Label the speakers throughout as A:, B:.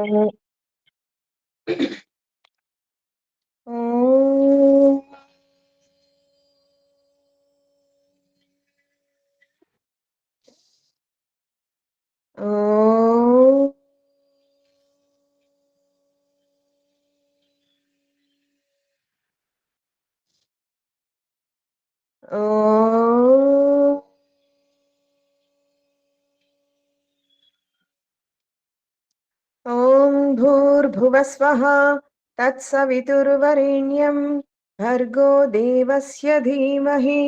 A: ఓం ఓం ఓం ఓం భూర్భువస్వః తత్సవితుర్వరేణ్యం భర్గో దేవస్య ధీమహి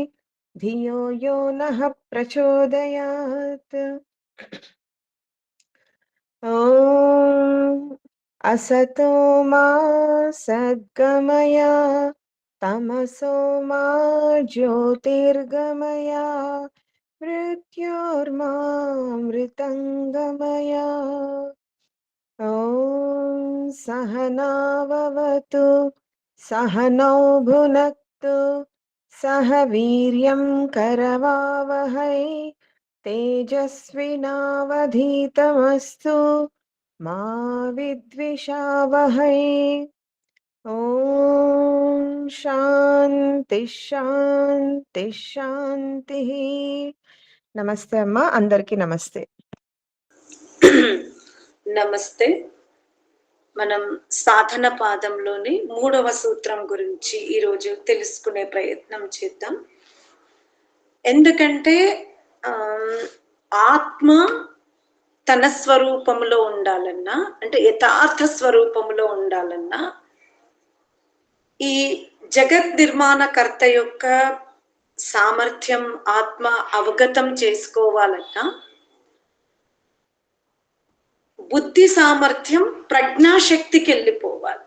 A: ధియో యో నః ప్రచోదయాత్. ఓం అసతో మా సద్గమయ తమసో మా జ్యోతిర్గమయ మృత్యోర్మామృతంగమయ. ఓం సహనావవతు సహనౌ భునక్తు సహ వీర్యం కరవావహై తేజస్వినావధీతమస్తు మా విద్విషావహై. ఓం శాంతి శాంతి శాంతి. నమస్తే అమ్మా, అందరికీ నమస్తే.
B: నమస్తే. మనం సాధన పాదంలోని 3వ సూత్రం గురించి ఈరోజు తెలుసుకునే ప్రయత్నం చేద్దాం. ఎందుకంటే ఆత్మ తన స్వరూపంలో ఉండాలన్నా, అంటే యథార్థ స్వరూపంలో ఉండాలన్నా, ఈ జగత్ నిర్మాణకర్త యొక్క సామర్థ్యం ఆత్మ అవగతం చేసుకోవాలన్నా బుద్ధి సామర్థ్యం ప్రజ్ఞాశక్తికి వెళ్ళిపోవాలి,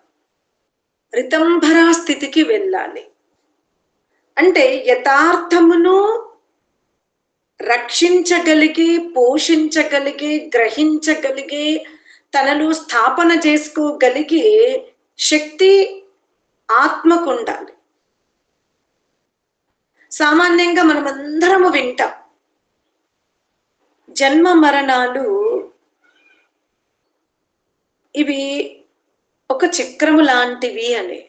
B: రితంభరా స్థితికి వెళ్ళాలి. అంటే యథార్థమును రక్షించగలిగి, పోషించగలిగి, గ్రహించగలిగి, తనలో స్థాపన చేసుకోగలిగే శక్తి ఆత్మకు ఉండాలి. సామాన్యంగా మనమందరము వింటాం, జన్మ మరణాలు ఇవి ఒక చక్రము లాంటివి అని.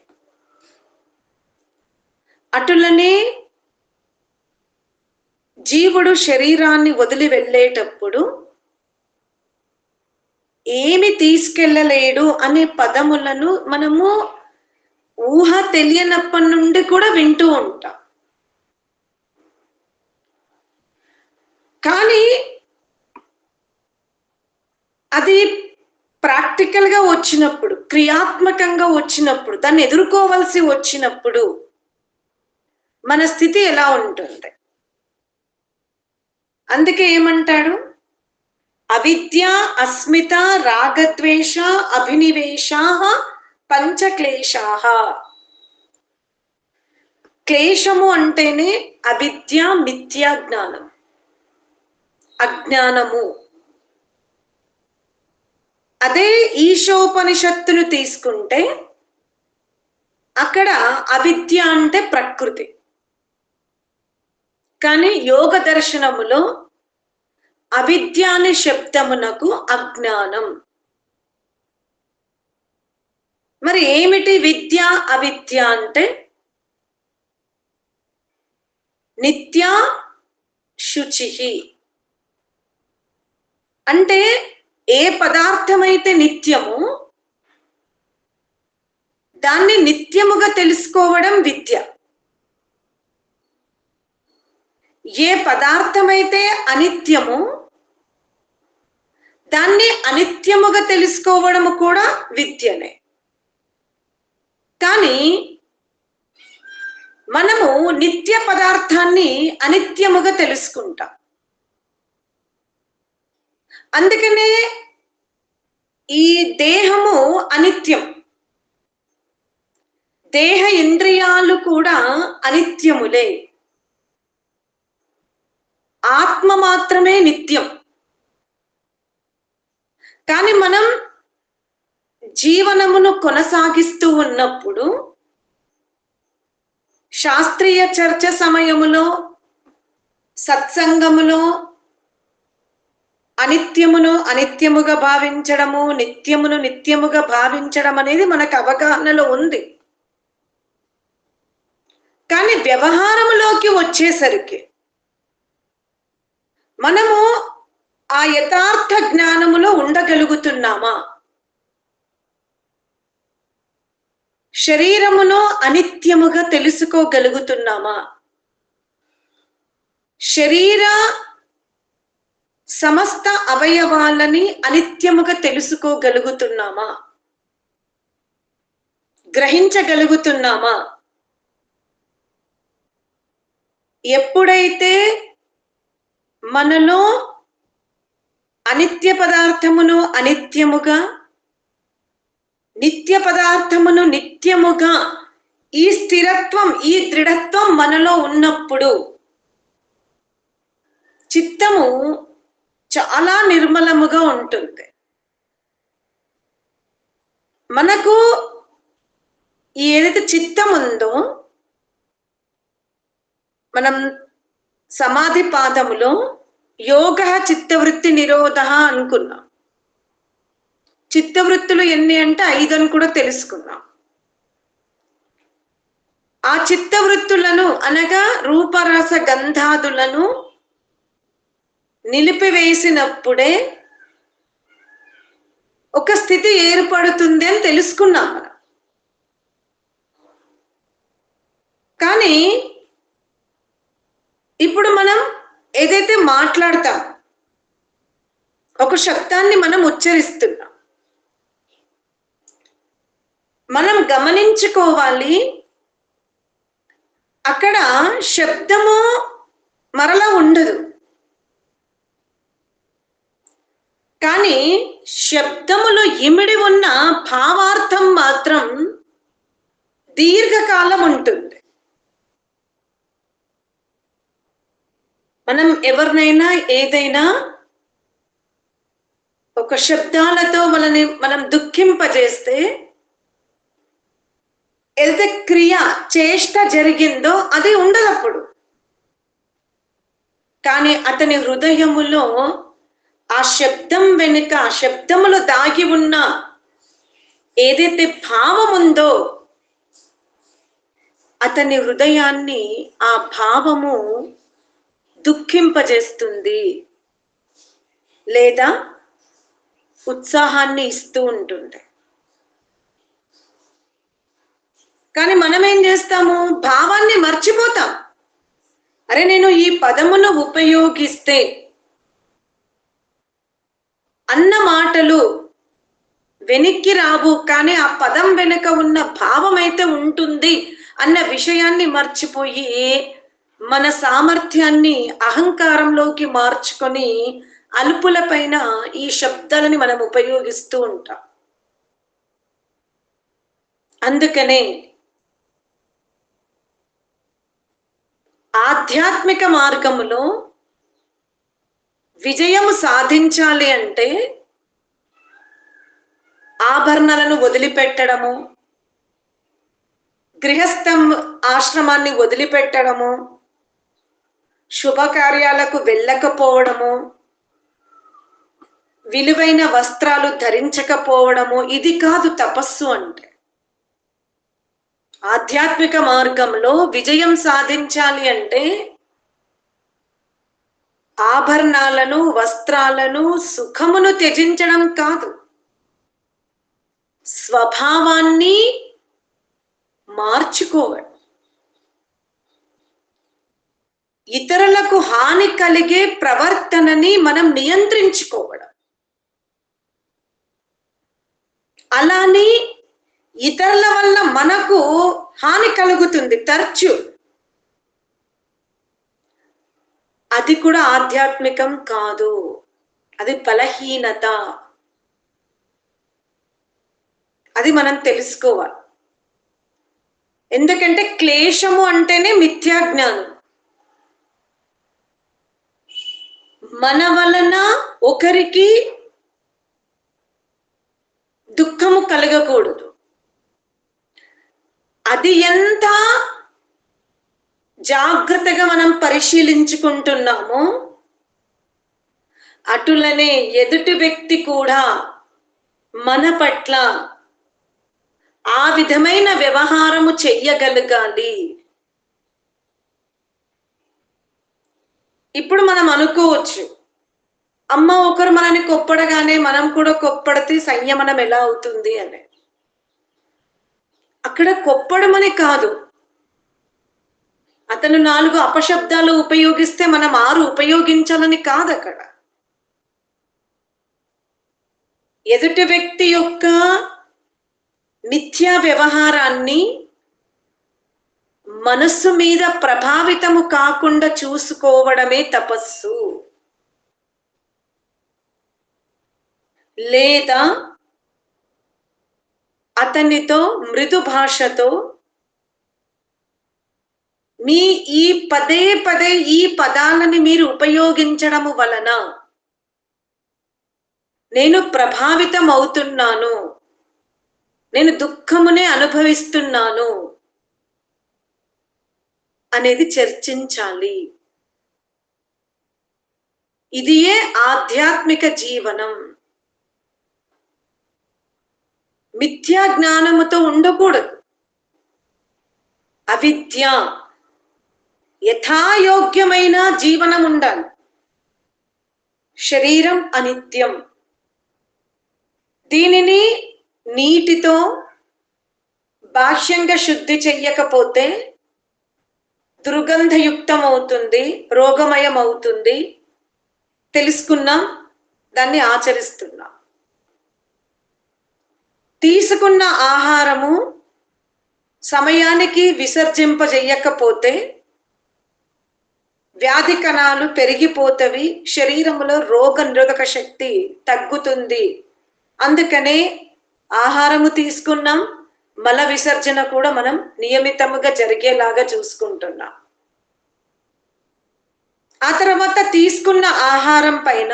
B: అటులనే జీవుడు శరీరాన్ని వదిలి వెళ్ళేటప్పుడు ఏమి తీసుకెళ్ళలేడు అనే పదములను మనము ఊహ తెలియనప్పటి నుండి కూడా వింటూ ఉంటాం. కానీ అది ప్రాక్టికల్ గా వచ్చినప్పుడు, క్రియాత్మకంగా వచ్చినప్పుడు, దాన్ని ఎదుర్కోవలసి వచ్చినప్పుడు మన స్థితి ఎలా ఉంటుంది? అందుకే ఏమంటాడు, అవిద్య అస్మిత రాగద్వేష అభినివేశా పంచక్లేశా. క్లేశము అంటేనే అవిద్య, మిథ్యా జ్ఞానం, అజ్ఞానము. అదే ఈశోపనిషత్తును తీసుకుంటే అక్కడ అవిద్య అంటే ప్రకృతి, కానీ యోగ దర్శనములో అవిద్య అనే శబ్దమునకు అజ్ఞానం. మరి ఏమిటి విద్య అవిద్య అంటే? నిత్య శుచి అంటే ఏ పదార్థమైతే నిత్యము దాన్ని నిత్యముగా తెలుసుకోవడం విద్య. ఏ పదార్థమైతే అనిత్యము దాన్ని అనిత్యముగా తెలుసుకోవడము కూడా విద్యనే. కానీ మనము నిత్య పదార్థాన్ని అనిత్యముగా తెలుసుకుంటాం. అందుకనే ఈ దేహము అనిత్యం, దేహ ఇంద్రియాలు కూడా అనిత్యములే, ఆత్మ మాత్రమే నిత్యం. కానీ మనం జీవనమును కొనసాగిస్తూ ఉన్నప్పుడు శాస్త్రీయ చర్చ సమయములో, సత్సంగములో అనిత్యమును అనిత్యముగా భావించడము, నిత్యమును నిత్యముగా భావించడం అనేది మనకు అవగాహనలో ఉంది. కానీ వ్యవహారంలోకి వచ్చేసరికి మనము ఆ యథార్థ జ్ఞానములో ఉండగలుగుతున్నామా? శరీరమును అనిత్యముగా తెలుసుకోగలుగుతున్నామా? శరీర సమస్త అవయవాలని అనిత్యముగా తెలుసుకోగలుగుతున్నామా? గ్రహించగలుగుతున్నామా? ఎప్పుడైతే మనలో అనిత్య పదార్థమును అనిత్యముగా, నిత్య పదార్థమును నిత్యముగా, ఈ స్థిరత్వం, ఈ దృఢత్వం మనలో ఉన్నప్పుడు చిత్తము చాలా నిర్మలముగా ఉంటుంది. మనకు ఏదైతే చిత్తం ఉందో, మనం సమాధి పాదములో యోగ చిత్తవృత్తి నిరోధ అనుకున్నాం. చిత్తవృత్తులు ఎన్ని అంటే 5 అని కూడా తెలుసుకున్నాం. ఆ చిత్తవృత్తులను అనగా రూపరస గంధాదులను నిలిపివేసినప్పుడే ఒక స్థితి ఏర్పడుతుంది అని తెలుసుకున్నాం మనం. కానీ ఇప్పుడు మనం ఏదైతే మాట్లాడతాం, ఒక శబ్దాన్ని మనం ఉచ్చరిస్తున్నాం, మనం గమనించుకోవాలి, అక్కడ శబ్దము మరలా ఉండదు. కానీ శబ్దములో ఇమిడి ఉన్న భావార్థం మాత్రం దీర్ఘకాలం ఉంటుంది. మనం ఎవరినైనా ఏదైనా ఒక శబ్దాలతో మనం దుఃఖింపజేస్తే, ఏదైతే క్రియ చేష్ట జరిగిందో అది ఉండదు అప్పుడు. కానీ అతని హృదయములో ఆ శబ్దం వెనుక, ఆ శబ్దములో దాగి ఉన్న ఏదైతే భావం ఉందో, అతని హృదయాన్ని ఆ భావము దుఃఖింపజేస్తుంది లేదా ఉత్సాహాన్ని ఇస్తూ ఉంటుంది. కానీ మనం ఏం చేస్తాము? భావాన్ని మర్చిపోతాం. అరే, నేను ఈ పదమును ఉపయోగిస్తే అన్న మాటలు వెనక్కి రావు, కానీ ఆ పదం వెనుక ఉన్న భావం అయితే ఉంటుంది అన్న విషయాన్ని మర్చిపోయి మన సామర్థ్యాన్ని అహంకారంలోకి మార్చుకొని అలుపుల పైన ఈ శబ్దాలని మనం ఉపయోగిస్తూ ఉంటాం. అందుకనే ఆధ్యాత్మిక మార్గములో విజయము సాధించాలి అంటే ఆభరణాలను వదిలిపెట్టడము, గృహస్థం ఆశ్రమాన్ని వదిలిపెట్టడము, శుభకార్యాలకు వెళ్ళకపోవడము, విలువైన వస్త్రాలు ధరించకపోవడము, ఇది కాదు తపస్సు అంటే. ఆధ్యాత్మిక మార్గంలో విజయం సాధించాలి అంటే ఆభరణాలను, వస్త్రాలను, సుఖమును త్యజించడం కాదు, స్వభావాన్ని మార్చుకోవడం, ఇతరులకు హాని కలిగే ప్రవర్తనని మనం నియంత్రించుకోవడం, అలాని ఇతరుల వల్ల మనకు హాని కలుగుతుంది తరచు, అది కూడా ఆధ్యాత్మికం కాదు, అది బలహీనత. అది మనం తెలుసుకోవాలి. ఎందుకంటే క్లేశము అంటేనే మిథ్యా జ్ఞానం. మన వలన ఒకరికి దుఃఖము కలగకూడదు. అది ఎంత జాగ్రత్తగా మనం పరిశీలించుకుంటున్నామో అటులనే ఎదుటి వ్యక్తి కూడా మన పట్ల ఆ విధమైన వ్యవహారము చెయ్యగలగాలి. ఇప్పుడు మనం అనుకోవచ్చు, అమ్మ ఒకరు మనని కొప్పడగానే మనం కూడా కొప్పడితే సంయమనం ఎలా అవుతుంది అని. అక్కడ కొప్పడమని కాదు, అతను 4 అపశబ్దాలు ఉపయోగిస్తే మనం 6 ఉపయోగించాలని కాదు. అక్కడ ఎదుటి వ్యక్తి యొక్క మిథ్యా వ్యవహారాన్ని మనస్సు మీద ప్రభావితము కాకుండా చూసుకోవడమే తపస్సు. లేదా అతనితో మృదు భాషతో మీ ఈ పదే పదే ఈ పదాలని మీరు ఉపయోగించడము వలన నేను ప్రభావితం అవుతున్నాను, నేను దుఃఖమునే అనుభవిస్తున్నాను అనేది చర్చించాలి. ఇదియే ఆధ్యాత్మిక జీవనం. మిథ్యా జ్ఞానముతో ఉండకూడదు. అవిద్య, యథాయోగ్యమైన జీవనం ఉండాలి. శరీరం అనిత్యం. దీనిని నీటితో బాహ్యంగా శుద్ధి చెయ్యకపోతే దుర్గంధయుక్తం అవుతుంది, రోగమయం అవుతుంది. తెలుసుకున్నాం, దాన్ని ఆచరిస్తున్నాం. తీసుకున్న ఆహారము సమయానికి విసర్జింపజేయకపోతే వ్యాధి కణాలు పెరిగిపోతవి, శరీరంలో రోగ నిరోధక శక్తి తగ్గుతుంది. అందుకనే ఆహారము తీసుకున్నాం, మల విసర్జన కూడా మనం నియమితముగా జరిగేలాగా చూసుకుంటున్నాం. ఆ తర్వాత తీసుకున్న ఆహారం పైన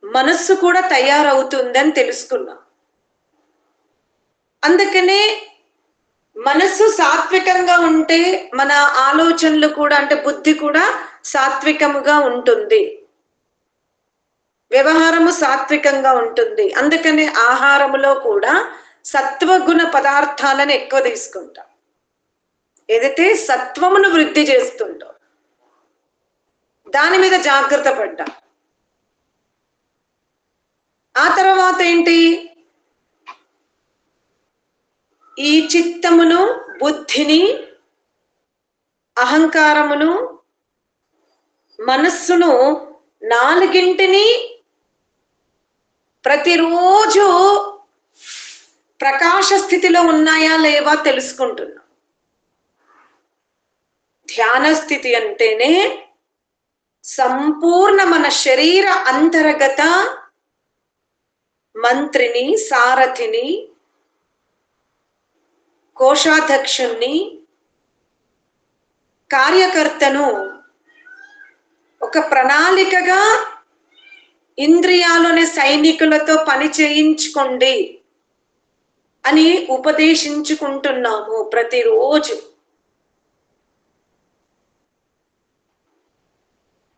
B: మనస్సు కూడా తయారవుతుందని తెలుసుకున్నాం. అందుకనే మనస్సు సాత్వికంగా ఉంటే మన ఆలోచనలు కూడా, అంటే బుద్ధి కూడా సాత్వికముగా ఉంటుంది, వ్యవహారము సాత్వికంగా ఉంటుంది. అందుకనే ఆహారములో కూడా సత్వగుణ పదార్థాలను ఎక్కువ తీసుకుంటాం, ఏదైతే సత్వమును వృద్ధి చేస్తుందో దాని మీద జాగ్రత్త పడ్డా. ఆ తర్వాత ఏంటి, ఈ చిత్తమును, బుద్ధిని, అహంకారమును, మనస్సును, 4ంటిని ప్రతిరోజు ప్రకాశ స్థితిలో ఉన్నాయా లేవా తెలుసుకుంటున్నాం. ధ్యాన స్థితి అంటేనే సంపూర్ణ మన శరీర అంతర్గత మంత్రిని, సారథిని, కోశాధ్యక్షుణ్ణి, కార్యకర్తను ఒక ప్రణాళికగా ఇంద్రియాలోని సైనికులతో పని చేయించుకోండి అని ఉపదేశించుకుంటున్నాము ప్రతిరోజు.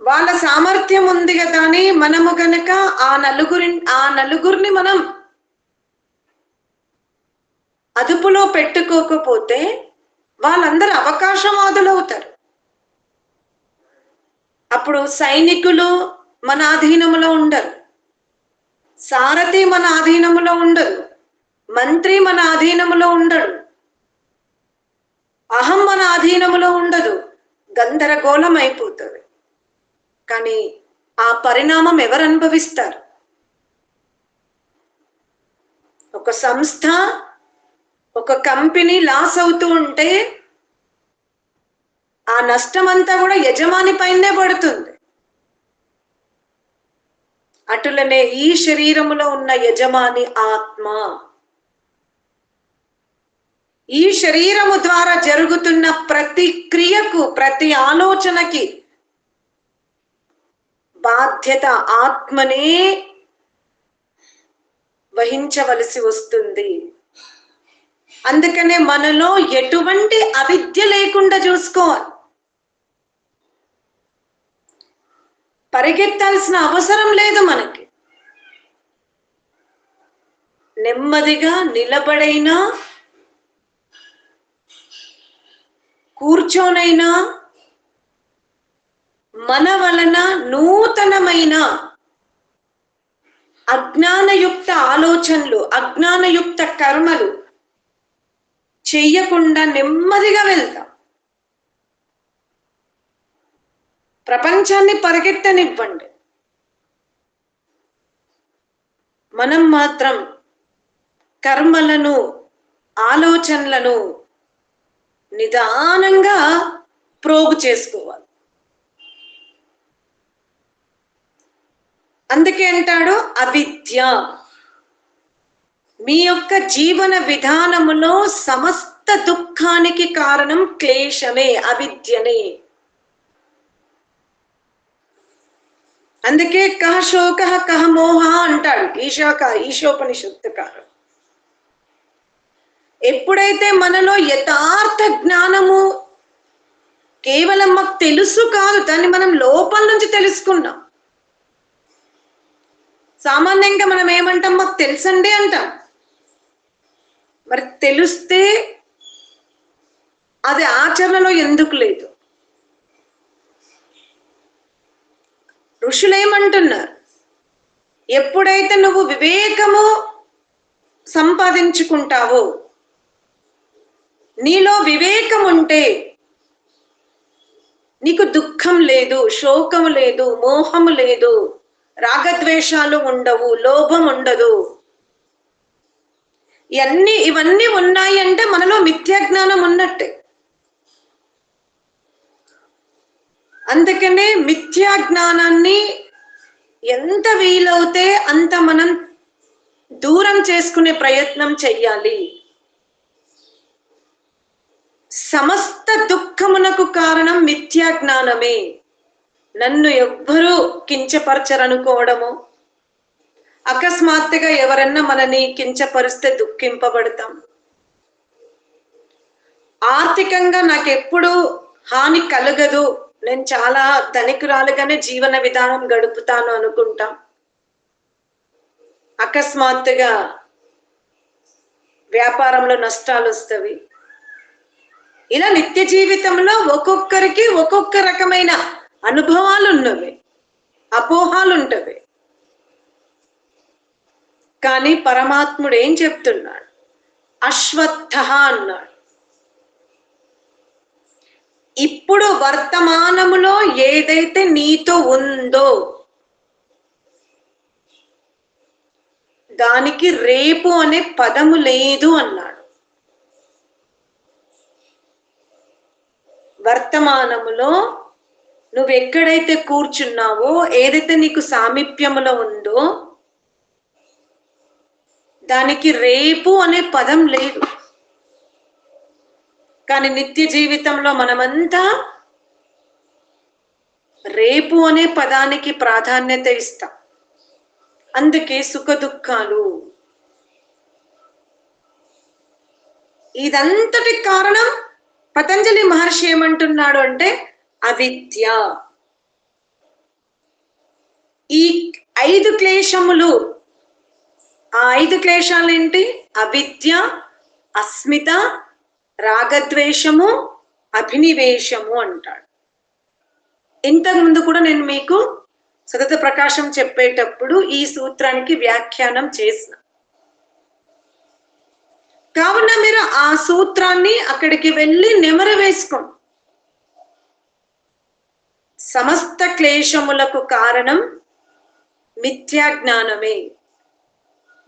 B: వాళ్ళ సామర్థ్యం ఉంది కదా అని మనము గనక ఆ నలుగురిని మనం అదుపులో పెట్టుకోకపోతే వాళ్ళందరూ అవకాశవాదులు అవుతారు. అప్పుడు సైనికులు మన ఆధీనములో ఉండరు, సారథి మన ఆధీనములో ఉండరు, మంత్రి మన ఆధీనములో ఉండడు, అహం మన ఆధీనములో ఉండదు, గందరగోళం అయిపోతుంది. కానీ ఆ పరిణామం ఎవరు అనుభవిస్తారు? ఒక సంస్థ, ఒక కంపెనీ లాస్ అవుతూ ఉంటే ఆ నష్టం అంతా కూడా యజమాని పైనే పడుతుంది. అటులనే ఈ శరీరములో ఉన్న యజమాని ఆత్మ. ఈ శరీరము ద్వారా జరుగుతున్న ప్రతి క్రియకు, ప్రతి ఆలోచనకి బాధ్యత ఆత్మనే వహించవలసి వస్తుంది. అందుకనే మనలో ఎటువంటి అవిద్య లేకుండా చూసుకోవాలి. పరిగెత్తాల్సిన అవసరం లేదు మనకి. నెమ్మదిగా నిలబడైనా కూర్చోనైనా మన వలన నూతనమైన అజ్ఞానయుక్త ఆలోచనలు, అజ్ఞానయుక్త కర్మలు చెయ్యకుండా నెమ్మదిగా వెళ్తాం. ప్రపంచాన్ని పరిగెత్తనివ్వండి, మనం మాత్రం కర్మలను, ఆలోచనలను నిదానంగా ప్రోగు చేసుకోవాలి. అందుకే అంటాడు అవిద్య. మీ యొక్క జీవన విధానములో సమస్త దుఃఖానికి కారణం క్లేశమే, అవిద్యనే. అందుకే కహ శోక కహ మోహ అంటాడు ఈశోపనిషత్తుకారు. ఎప్పుడైతే మనలో యథార్థ జ్ఞానము కేవలం మాకు తెలుసు కాదు, దాన్ని మనం లోపల నుంచి తెలుసుకున్నాం. సామాన్యంగా మనం ఏమంటాం, మాకు తెలుసండి అంటాం. మరి తెలిస్తే అది ఆచరణలో ఎందుకు లేదు? ఋషులు ఏమంటున్నారు, ఎప్పుడైతే నువ్వు వివేకము సంపాదించుకుంటావో, నీలో వివేకం ఉంటే నీకు దుఃఖం లేదు, శోకము లేదు, మోహము లేదు, రాగద్వేషాలు ఉండవు, లోభం ఉండదు. ఇవన్నీ ఉన్నాయి అంటే మనలో మిథ్యాజ్ఞానం ఉన్నట్టే. అందుకనే మిథ్యాజ్ఞానాన్ని ఎంత వీలవుతే అంత మనం దూరం చేసుకునే ప్రయత్నం చెయ్యాలి. సమస్త దుఃఖమునకు కారణం మిథ్యాజ్ఞానమే. నన్ను ఎవ్వరూ కించపరచరనుకోవడము, అకస్మాత్తుగా ఎవరన్నా మనని కించపరిస్తే దుఃఖింపబడతాం. ఆర్థికంగా నాకెప్పుడు హాని కలగదు, నేను చాలా ధనికురాలుగానే జీవన విధానం గడుపుతాను అనుకుంటాం. అకస్మాత్తుగా వ్యాపారంలో నష్టాలు వస్తవి. ఇలా నిత్య జీవితంలో ఒక్కొక్కరికి ఒక్కొక్క రకమైన అనుభవాలు ఉన్నవి, అపోహాలు ఉంటవి. కానీ పరమాత్ముడు ఏం చెప్తున్నాడు? అశ్వత్థ అన్నాడు. ఇప్పుడు వర్తమానములో ఏదైతే నీతో ఉందో దానికి రేపు అనే పదము లేదు అన్నాడు. వర్తమానములో నువ్వు ఎక్కడైతే కూర్చున్నావో, ఏదైతే నీకు సామీప్యములో ఉందో దానికి రేపు అనే పదం లేదు. కానీ నిత్య జీవితంలో మనమంతా రేపు అనే పదానికి ప్రాధాన్యత ఇస్తాం. అందుకే సుఖ దుఃఖాలు. ఇదంతటి కారణం పతంజలి మహర్షి ఏమంటున్నాడు అంటే అవిద్య. ఈ 5 క్లేశములు, ఆ 5 క్లేశాలు ఏంటి? అవిద్య, అస్మిత, రాగద్వేషము, అభినివేశము అంటాడు. ఇంతకు ముందు కూడా నేను మీకు సతత ప్రకాశం చెప్పేటప్పుడు ఈ సూత్రానికి వ్యాఖ్యానం చేసిన. కావున మీరు ఆ సూత్రాన్ని అక్కడికి వెళ్ళి నెమరు వేసుకోండి. సమస్త క్లేశములకు కారణం మిథ్యాజ్ఞానమే.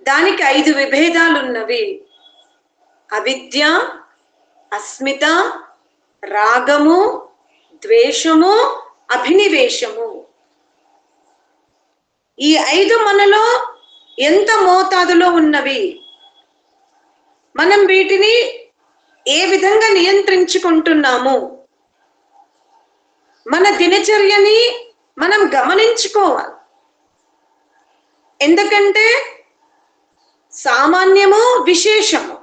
B: దానికి 5 విభేదాలున్నవి: అవిద్య, అస్మిత, రాగము, ద్వేషము, అభినివేశము. ఈ 5 మనలో ఎంత మోతాదులో ఉన్నవి, మనం వీటిని ఏ విధంగా నియంత్రించుకుంటున్నాము, మన దినచర్యని మనం గమనించుకోవాలి. ఎందుకంటే సామాన్యము, విశేషము.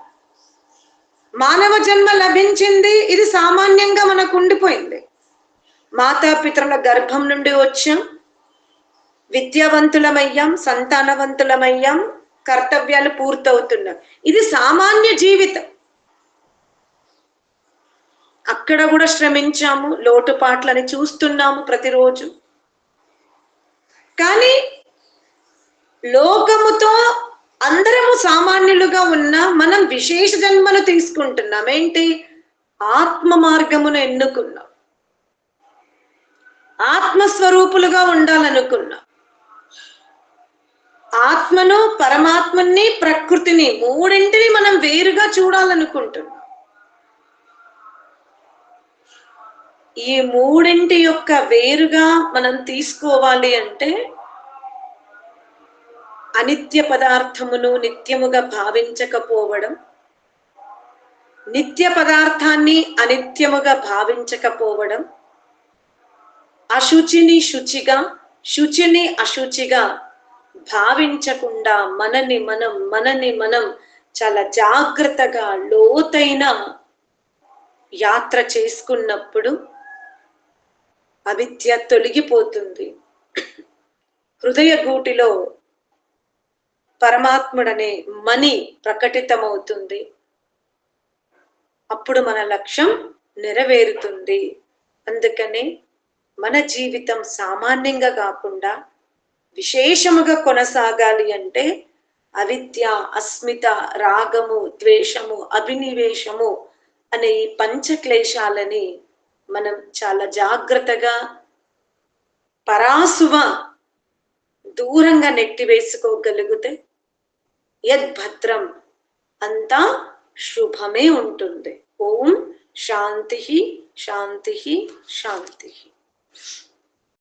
B: మానవ జన్మ లభించింది, ఇది సామాన్యంగా మనకు ఉండిపోయింది. మాతాపితరుల గర్భం నుండి వచ్చాం, విద్యావంతులమయ్యాం, సంతానవంతులమయ్యాం, కర్తవ్యాలు పూర్తవుతున్నాయి. ఇది సామాన్య జీవితం. అక్కడ కూడా శ్రమించాము, లోటుపాట్లని చూస్తున్నాము ప్రతిరోజు. కానీ లోకముతో అందరము సామాన్యులుగా ఉన్న మనం విశేష జన్మను తీసుకుంటున్నాం. ఏంటి? ఆత్మ మార్గమును ఎన్నుకున్నాం, ఆత్మస్వరూపులుగా ఉండాలనుకున్నాం. ఆత్మను, పరమాత్మని, ప్రకృతిని మూడింటిని మనం వేరుగా చూడాలనుకుంటున్నాం. ఈ మూడింటి యొక్క వేరుగా మనం తీసుకోవాలి అంటే అనిత్య పదార్థమును నిత్యముగా భావించకపోవడం, నిత్య పదార్థాన్ని అనిత్యముగా భావించకపోవడం, అశుచిని శుచిగా, శుచిని అశుచిగా భావించకుండా మనని మనం చాలా జాగ్రత్తగా లోతైన యాత్ర చేసుకున్నప్పుడు అవిద్య తొలగిపోతుంది. హృదయ గూటిలో పరమాత్ముడనే మణి ప్రకటితమవుతుంది. అప్పుడు మన లక్ష్యం నెరవేరుతుంది. అందుకనే మన జీవితం సామాన్యంగా కాకుండా విశేషముగా కొనసాగాలి అంటే అవిద్య, అస్మిత, రాగము, ద్వేషము, అభినివేశము అనే ఈ పంచక్లేశాలని మనం చాలా జాగ్రత్తగా పరాసువ దూరంగా నెట్టివేసుకోగలిగితే యద్భద్రం అంతా శుభమే ఉంటుంది. ఓం శాంతి శాంతి శాంతి.